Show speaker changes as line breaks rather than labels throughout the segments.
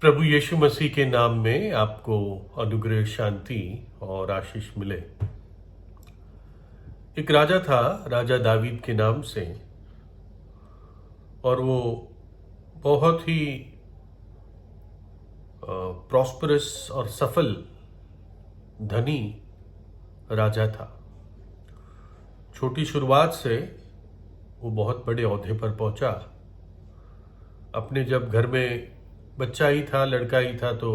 प्रभु यीशु मसीह के नाम में आपको अनुग्रह, शांति और आशीष मिले। एक राजा था, राजा दावीद के नाम से, और वो बहुत ही प्रॉस्परस और सफल धनी राजा था। छोटी शुरुआत से वो बहुत बड़े ओहदे पर पहुंचा। अपने जब घर में बच्चा ही था, लड़का ही था, तो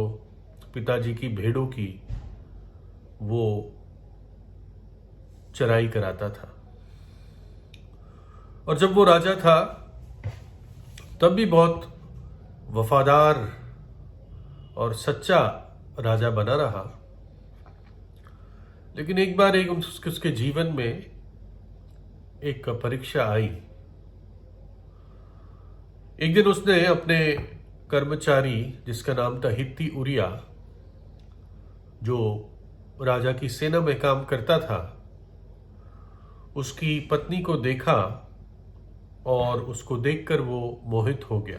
पिताजी की भेड़ों की वो चराई कराता था। और जब वो राजा था तब भी बहुत वफादार और सच्चा राजा बना रहा। लेकिन एक बार उसके जीवन में एक परीक्षा आई। एक दिन उसने अपने कर्मचारी, जिसका नाम था हित्ती उरिया, जो राजा की सेना में काम करता था, उसकी पत्नी को देखा और उसको देखकर वो मोहित हो गया।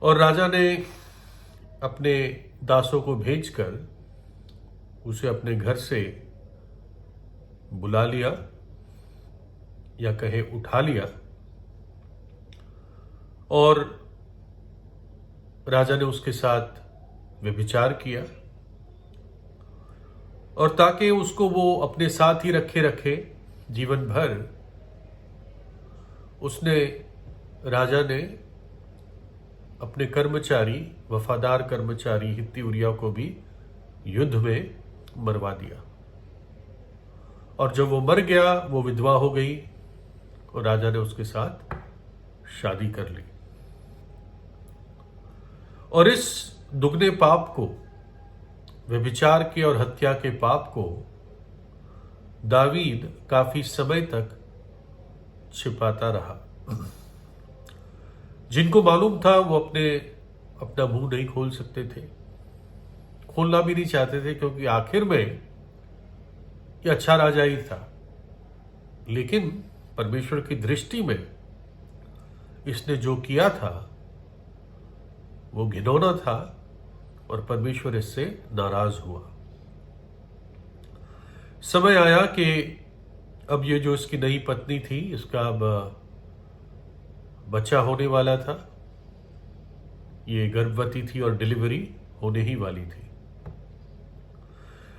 और राजा ने अपने दासों को भेजकर उसे अपने घर से बुला लिया, या कहे उठा लिया, और राजा ने उसके साथ व्यभिचार किया। और ताकि उसको वो अपने साथ ही रखे जीवन भर, राजा ने अपने कर्मचारी, वफादार कर्मचारी हित्ती उरिया को भी युद्ध में मरवा दिया। और जब वो मर गया, वो विधवा हो गई और राजा ने उसके साथ शादी कर ली। और इस दुगने पाप को, व्यभिचार के और हत्या के पाप को, दावीद काफी समय तक छिपाता रहा। जिनको मालूम था वो अपना मुंह नहीं खोल सकते थे, खोलना भी नहीं चाहते थे, क्योंकि आखिर में ये अच्छा राजा ही था। लेकिन परमेश्वर की दृष्टि में इसने जो किया था वो घिनौना था, और परमेश्वर इससे नाराज हुआ। समय आया कि अब ये जो इसकी नई पत्नी थी, इसका अब बच्चा होने वाला था। ये गर्भवती थी और डिलीवरी होने ही वाली थी।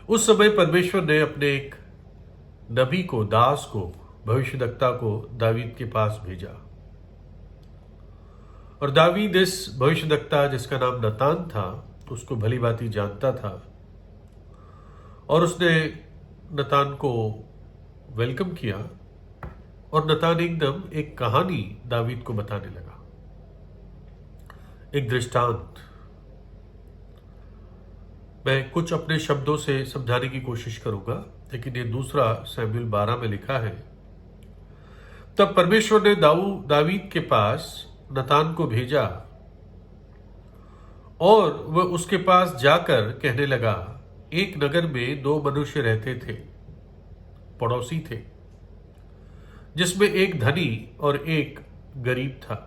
उस समय परमेश्वर ने अपने एक नबी को, दास को, भविष्यद्वक्ता को दावीद के पास भेजा। और दावीद इस भविष्यद्वक्ता, जिसका नाम नतान था, उसको भली भांति जानता था। और उसने नतान को वेलकम किया, और नतान एकदम एक कहानी दावीद को बताने लगा, एक दृष्टांत। मैं कुछ अपने शब्दों से समझाने की कोशिश करूंगा, लेकिन ये दूसरा शमूएल 12 में लिखा है। तब परमेश्वर ने दावीद के पास नतान को भेजा, और वह उसके पास जाकर कहने लगा, एक नगर में 2 मनुष्य रहते थे, पड़ोसी थे, जिसमें एक धनी और एक गरीब था।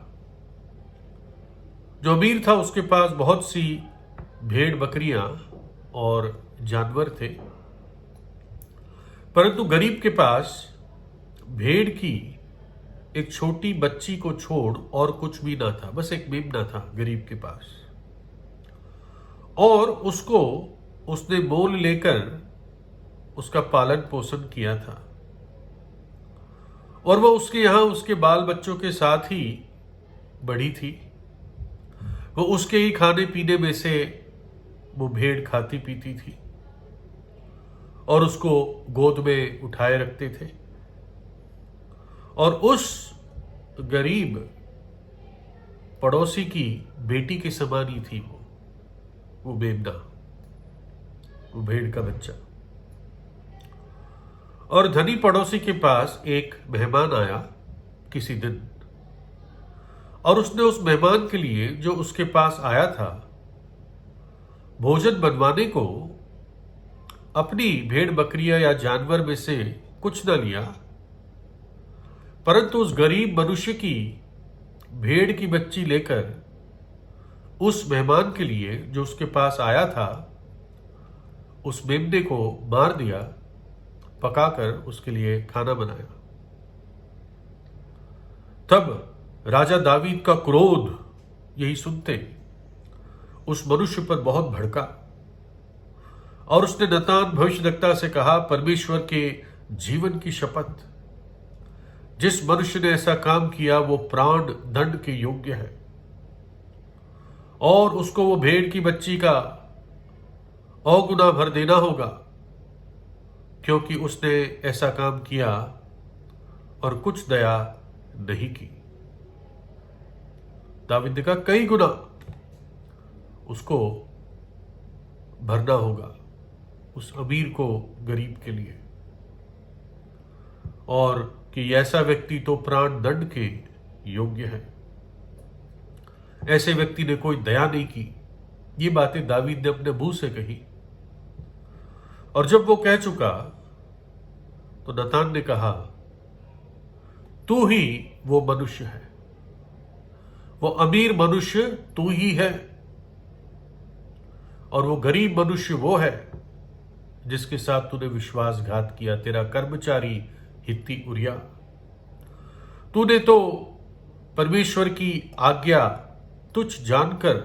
जो अमीर था उसके पास बहुत सी भेड़ बकरियां और जानवर थे, परंतु गरीब के पास भेड़ की एक छोटी बच्ची को छोड़ और कुछ भी ना था। बस एक मेमना था गरीब के पास, और उसको उसने मोल लेकर उसका पालन पोषण किया था। और वह उसके यहां उसके बाल बच्चों के साथ ही बड़ी थी। वो उसके ही खाने पीने में से वो भेड़ खाती पीती थी, और उसको गोद में उठाए रखते थे। और उस गरीब पड़ोसी की बेटी के समान ही थी वो मेमना, वो भेड़ का बच्चा। और धनी पड़ोसी के पास एक मेहमान आया किसी दिन, और उसने उस मेहमान के लिए, जो उसके पास आया था, भोजन बनवाने को अपनी भेड़ बकरियां या जानवर में से कुछ न लिया, परंतु उस गरीब मनुष्य की भेड़ की बच्ची लेकर उस मेहमान के लिए जो उसके पास आया था, उस मेमने को मार दिया, पकाकर उसके लिए खाना बनाया। तब राजा दावीद का क्रोध यही सुनते उस मनुष्य पर बहुत भड़का और उसने नतान भविष्यद्वक्ता से कहा, परमेश्वर के जीवन की शपथ, जिस मनुष्य ने ऐसा काम किया वो प्राण दंड के योग्य है और उसको वो भेड़ की बच्ची का औगुना भर देना होगा, क्योंकि उसने ऐसा काम किया और कुछ दया नहीं की। दावीद ने कहा कई गुना उसको भरना होगा, उस अमीर को गरीब के लिए, और कि ऐसा व्यक्ति तो प्राण दंड के योग्य है। ऐसे व्यक्ति ने कोई दया नहीं की। ये बातें दावीद ने अपने मुंह से कही। और जब वो कह चुका तो नतान ने कहा, तू ही वो मनुष्य है, वो अमीर मनुष्य तू ही है, और वो गरीब मनुष्य वो है जिसके साथ तूने विश्वासघात किया, तेरा कर्मचारी हित्ती उरिया। तूने तो परमेश्वर की आज्ञा तुच्छ जानकर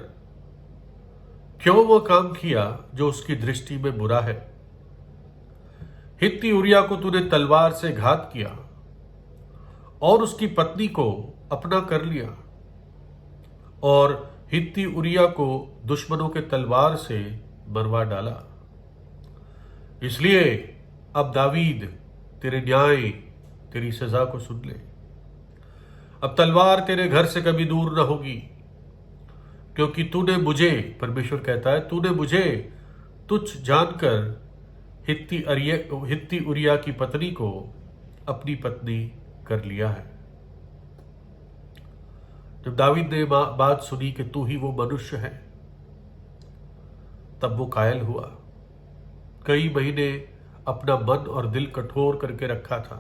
क्यों वो काम किया जो उसकी दृष्टि में बुरा है। हित्ती उरिया को तूने तलवार से घात किया और उसकी पत्नी को अपना कर लिया, और हित्ती उरिया को दुश्मनों के तलवार से मरवा डाला। इसलिए अब दावीद तेरे न्याय, तेरी सजा को सुन ले। अब तलवार तेरे घर से कभी दूर न होगी, क्योंकि तूने मुझे, परमेश्वर कहता है, तूने मुझे तुच्छ जानकर हित्ती उरिया की पत्नी को अपनी पत्नी कर लिया है। जब दावीद ने बात सुनी कि तू ही वो मनुष्य है, तब वो कायल हुआ। कई महीने अपना मन और दिल कठोर करके रखा था,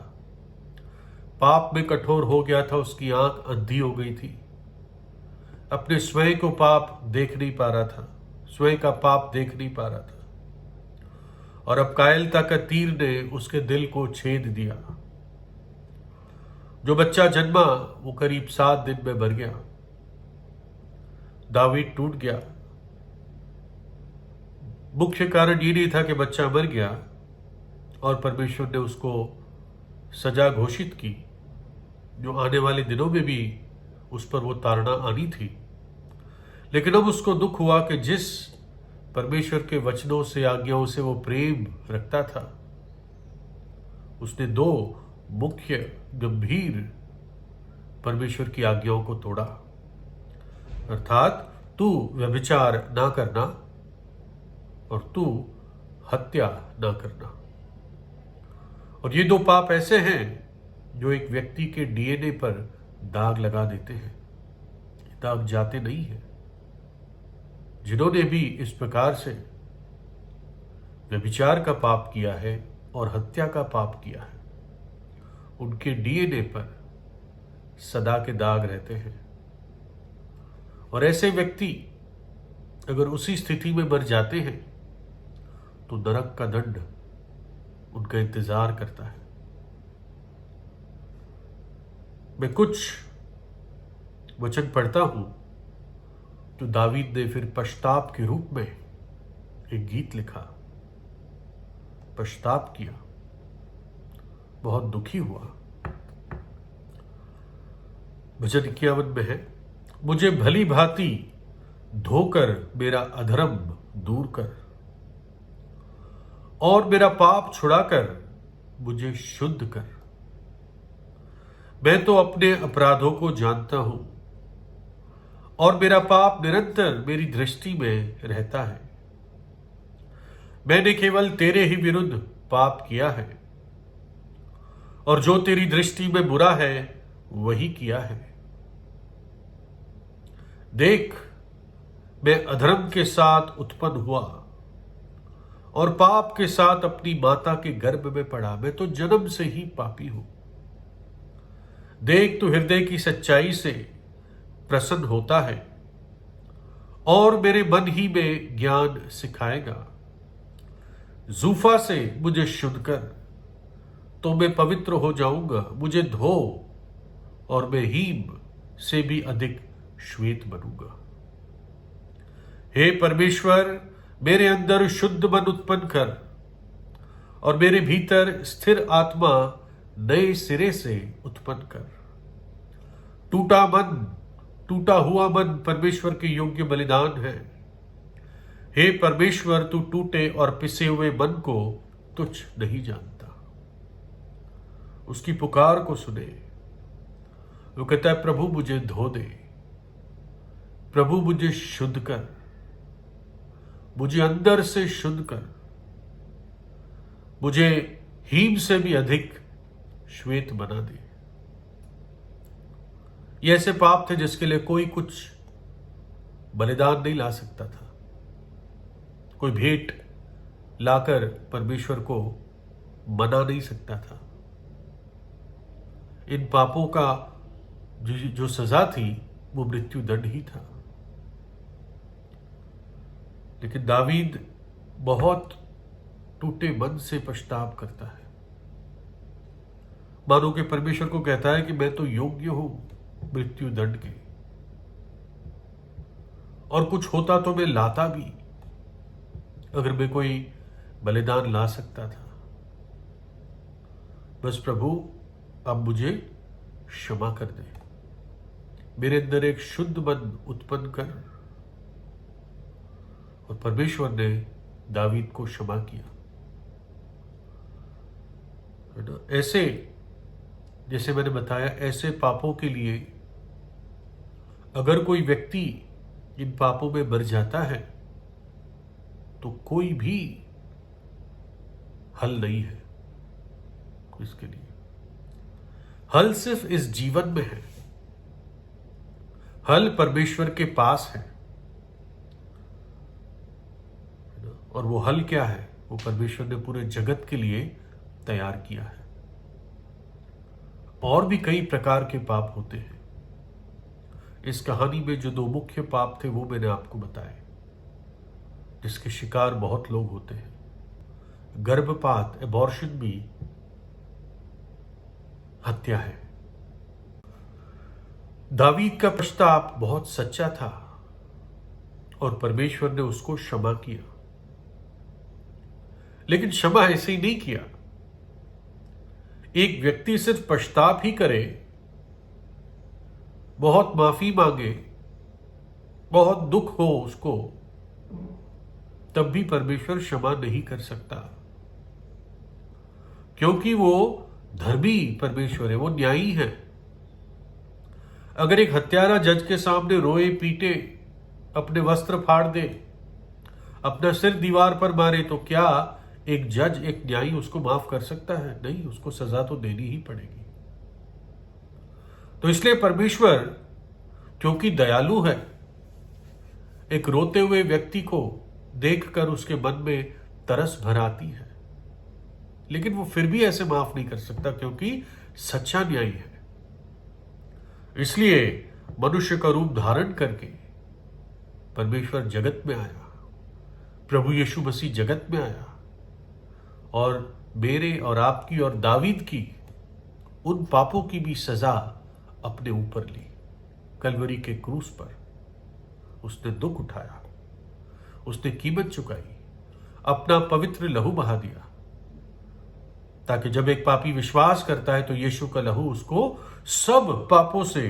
पाप में कठोर हो गया था, उसकी आंख अंधी हो गई थी, अपने स्वयं को पाप देख नहीं पा रहा था, स्वयं का पाप देख नहीं पा रहा था, और अब कायलता का तीर ने उसके दिल को छेद दिया। जो बच्चा जन्मा वो करीब 7 दिन में मर गया। दावीद टूट गया। मुख्य कारण ये नहीं था कि बच्चा मर गया और परमेश्वर ने उसको सजा घोषित की, जो आने वाले दिनों में भी उस पर वो ताड़ना आनी थी, लेकिन अब उसको दुख हुआ कि जिस परमेश्वर के वचनों से, आज्ञाओं से वो प्रेम रखता था, उसने 2 मुख्य गंभीर परमेश्वर की आज्ञाओं को तोड़ा, अर्थात तू व्यभिचार ना करना और तू हत्या ना करना। और ये 2 पाप ऐसे हैं जो एक व्यक्ति के डीएनए पर दाग लगा देते हैं, दाग जाते नहीं हैं। जिन्होंने भी इस प्रकार से व्यभिचार का पाप किया है और हत्या का पाप किया है, उनके डीएनए पर सदा के दाग रहते हैं। और ऐसे व्यक्ति अगर उसी स्थिति में मर जाते हैं तो नरक का दंड उनका इंतजार करता है। मैं कुछ वचन पढ़ता हूं तो दावीद ने फिर पश्चाताप के रूप में एक गीत लिखा, पश्चाताप किया, बहुत दुखी हुआ। भजन 51 में है, मुझे भली भांति धोकर मेरा अधर्म दूर कर और मेरा पाप छुड़ाकर मुझे शुद्ध कर। मैं तो अपने अपराधों को जानता हूं और मेरा पाप निरंतर मेरी दृष्टि में रहता है। मैंने केवल तेरे ही विरुद्ध पाप किया है और जो तेरी दृष्टि में बुरा है वही किया है। देख, मैं अधर्म के साथ उत्पन्न हुआ और पाप के साथ अपनी माता के गर्भ में पड़ा। मैं तो जन्म से ही पापी हूं। देख, तू हृदय की सच्चाई से प्रसन्न होता है और मेरे मन ही में ज्ञान सिखाएगा। जूफा से मुझे शुद्ध कर, तो मैं पवित्र हो जाऊंगा। मुझे धो और मैं हीम से भी अधिक श्वेत बनूंगा। हे परमेश्वर, मेरे अंदर शुद्ध मन उत्पन्न कर और मेरे भीतर स्थिर आत्मा नए सिरे से उत्पन्न कर। टूटा हुआ मन परमेश्वर के योग्य बलिदान है। हे परमेश्वर, तू टूटे और पिसे हुए मन को तुच्छ नहीं जानता। उसकी पुकार को सुने। वो कहता है, प्रभु मुझे धो दे, प्रभु मुझे शुद्ध कर, मुझे अंदर से शुद्ध कर, मुझे हीम से भी अधिक श्वेत बना दे। ये ऐसे पाप थे जिसके लिए कोई कुछ बलिदान नहीं ला सकता था। कोई भेंट लाकर परमेश्वर को मना नहीं सकता था। इन पापों का जो सजा थी वो मृत्यु दंड ही था। लेकिन दावीद बहुत टूटे मन से पछताव करता है। मानो कि परमेश्वर को कहता है कि मैं तो योग्य हूं मृत्यु दंड के, और कुछ होता तो मैं लाता भी, अगर मैं कोई बलिदान ला सकता था। बस प्रभु अब मुझे क्षमा कर दे, मेरे अंदर एक शुद्ध मन उत्पन्न कर। और परमेश्वर ने दावीद को क्षमा किया। है ना? ऐसे जैसे मैंने बताया, ऐसे पापों के लिए अगर कोई व्यक्ति इन पापों में मर जाता है तो कोई भी हल नहीं है इसके लिए। हल सिर्फ इस जीवन में है। हल परमेश्वर के पास है। और वो हल क्या है? वो परमेश्वर ने पूरे जगत के लिए तैयार किया है। और भी कई प्रकार के पाप होते हैं। इस कहानी में जो दो मुख्य पाप थे वो मैंने आपको बताए, जिसके शिकार बहुत लोग होते हैं। गर्भपात, एबॉर्शन भी हत्या है। दावीद का पश्चाताप बहुत सच्चा था और परमेश्वर ने उसको क्षमा किया। लेकिन क्षमा ऐसे ही नहीं किया। एक व्यक्ति सिर्फ पश्चाताप ही करे, बहुत माफी मांगे, बहुत दुख हो उसको, तब भी परमेश्वर क्षमा नहीं कर सकता, क्योंकि वो धर्मी परमेश्वर है, वो न्यायी है। अगर एक हत्यारा जज के सामने रोए पीटे, अपने वस्त्र फाड़ दे, अपना सिर दीवार पर मारे, तो क्या एक जज, एक न्यायी उसको माफ कर सकता है? नहीं, उसको सजा तो देनी ही पड़ेगी। तो इसलिए परमेश्वर, क्योंकि दयालु है, एक रोते हुए व्यक्ति को देखकर उसके मन में तरस भर आती है, लेकिन वो फिर भी ऐसे माफ नहीं कर सकता, क्योंकि सच्चा न्यायी है। इसलिए मनुष्य का रूप धारण करके परमेश्वर जगत में आया, प्रभु यीशु मसीह जगत में आया और मेरे और आपकी और दावीद की उन पापों की भी सजा अपने ऊपर ली। कलवरी के क्रूस पर उसने दुख उठाया, उसने कीमत चुकाई, अपना पवित्र लहू बहा दिया, ताकि जब एक पापी विश्वास करता है तो यीशु का लहू उसको सब पापों से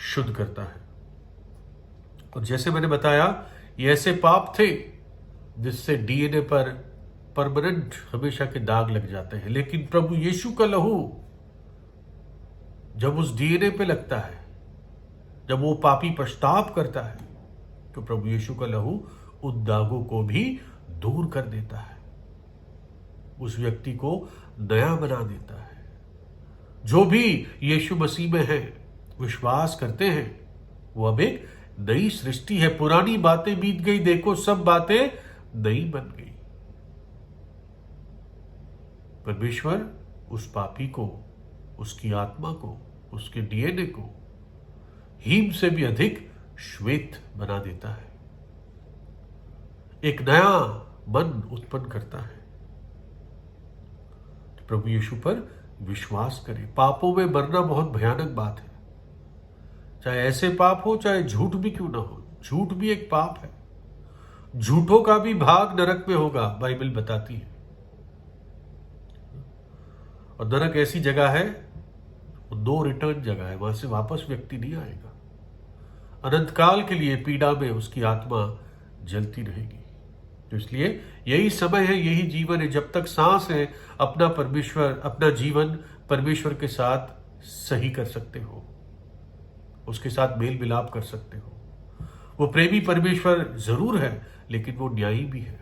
शुद्ध करता है। और जैसे मैंने बताया, ये ऐसे पाप थे जिससे डीएनए पर परमानेंट हमेशा के दाग लग जाते हैं, लेकिन प्रभु यीशु का लहू जब उस डीएनए पे लगता है, जब वो पापी पश्चाताप करता है, तो प्रभु यीशु का लहू उन दागों को भी दूर कर देता है, उस व्यक्ति को नया बना देता है। जो भी यीशु मसीह में है, विश्वास करते हैं, वो अब एक नई सृष्टि है। पुरानी बातें बीत गई, देखो सब बातें नई बन गई। परमेश्वर उस पापी को, उसकी आत्मा को, उसके डीएनए को हीम से भी अधिक श्वेत बना देता है। एक नया मन उत्पन्न करता है। तो प्रभु यीशु पर विश्वास करें। पापों में मरना बहुत भयानक बात है, चाहे ऐसे पाप हो चाहे झूठ भी क्यों ना हो। झूठ भी एक पाप है, झूठों का भी भाग नरक में होगा, बाइबल बताती है। और नरक ऐसी जगह है, वो नो रिटर्न जगह है, वहां से वापस व्यक्ति नहीं आएगा। अनंत काल के लिए पीड़ा में उसकी आत्मा जलती रहेगी। तो इसलिए यही समय है, यही जीवन है, जब तक सांस है अपना जीवन परमेश्वर के साथ सही कर सकते हो, उसके साथ मेल मिलाप कर सकते हो। वो प्रेमी परमेश्वर जरूर है, लेकिन वो न्यायी भी है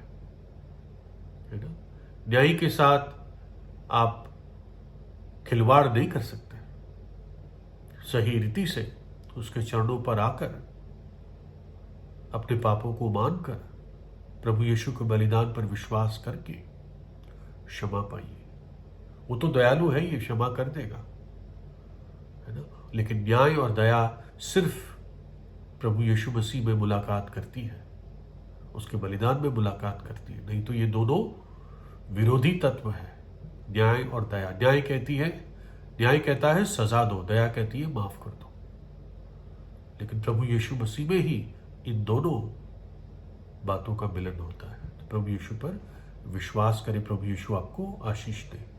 ना। न्यायी के साथ आप खिलवाड़ नहीं कर सकते। सही रीति से उसके चरणों पर आकर अपने पापों को मानकर प्रभु यीशु के बलिदान पर विश्वास करके क्षमा पाइए। वो तो दयालु है, ये क्षमा कर देगा, है ना। लेकिन न्याय और दया सिर्फ प्रभु यीशु मसीह में मुलाकात करती है, उसके बलिदान में मुलाकात करती है। नहीं तो ये दोनों विरोधी तत्व है, न्याय और दया। न्याय कहता है सजा दो, दया कहती है माफ कर दो। लेकिन प्रभु यीशु मसीह में ही इन दोनों बातों का मिलन होता है। तो प्रभु यीशु पर विश्वास करें। प्रभु यीशु आपको आशीष दे।